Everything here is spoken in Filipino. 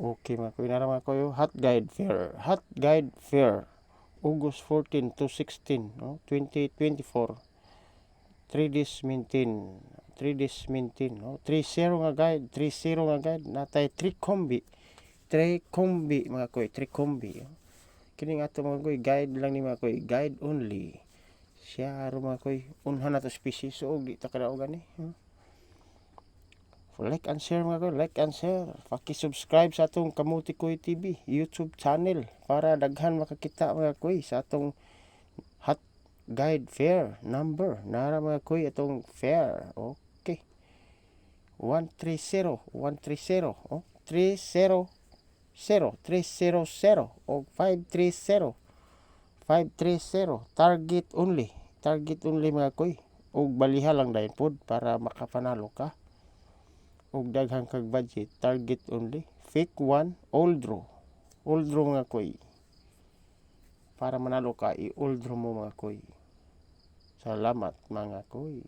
Okay mga koy, nara mga koy, Hot Guide Fair. Hot Guide Fair. August 14 to 16, no? 2024. 3 days maintain. 3 days maintain, no? 3-0 nga guide. 3-0 nga guide. Natay 3 kombi. 3 kombi mga koy. 3 kombi. Kini nga ito mga koy, guide lang ni mga koy. Guide only. Siya aro mga koy. Unhan na to species. So, di ta kadaogan eh. Like and share mga koy, like and share. Paki-subscribe sa atong Kamuti Koy TV YouTube channel para daghan makakita mga koy sa atong Hot Guide Fair number. Nara mga koy atong fair. Okay. 130, 130, oh, 300, 300 o 530. 530 target only. Target only mga koy. Og baliha lang dayon pod para makapanalo ka. Og daghang kag budget, target only. Fake 1, old draw. Old draw mga koy. Para manalo ka, i-old draw mo mga koy. Salamat mga koy.